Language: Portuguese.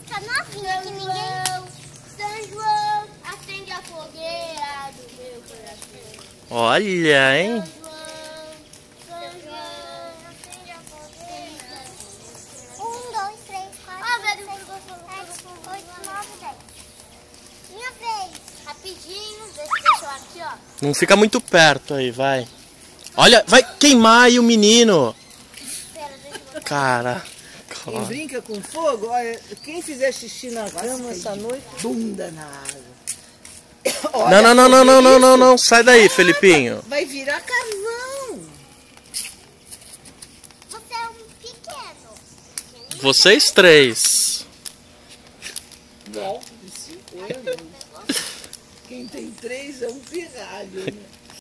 Tá novinha que ninguém... São João, acende a fogueira do meu coração. Olha, hein? São João, acende a fogueira. 1, 2, 3, 4, 5, 6, 7, 8, 9, 10. Minha vez. Rapidinho, deixa eu aqui, ó. Não fica muito perto aí, vai. Olha, vai queimar aí o menino. Espera, deixa eu botar. Cara. Quem brinca com fogo, olha, quem fizer xixi na cama essa noite, bunda na água. Olha, Não, sai daí, Felipinho. vai virar carvão. Você é um pequeno. Vocês três. Bom, de 5 anos. Quem tem 3 é um pirralho, né?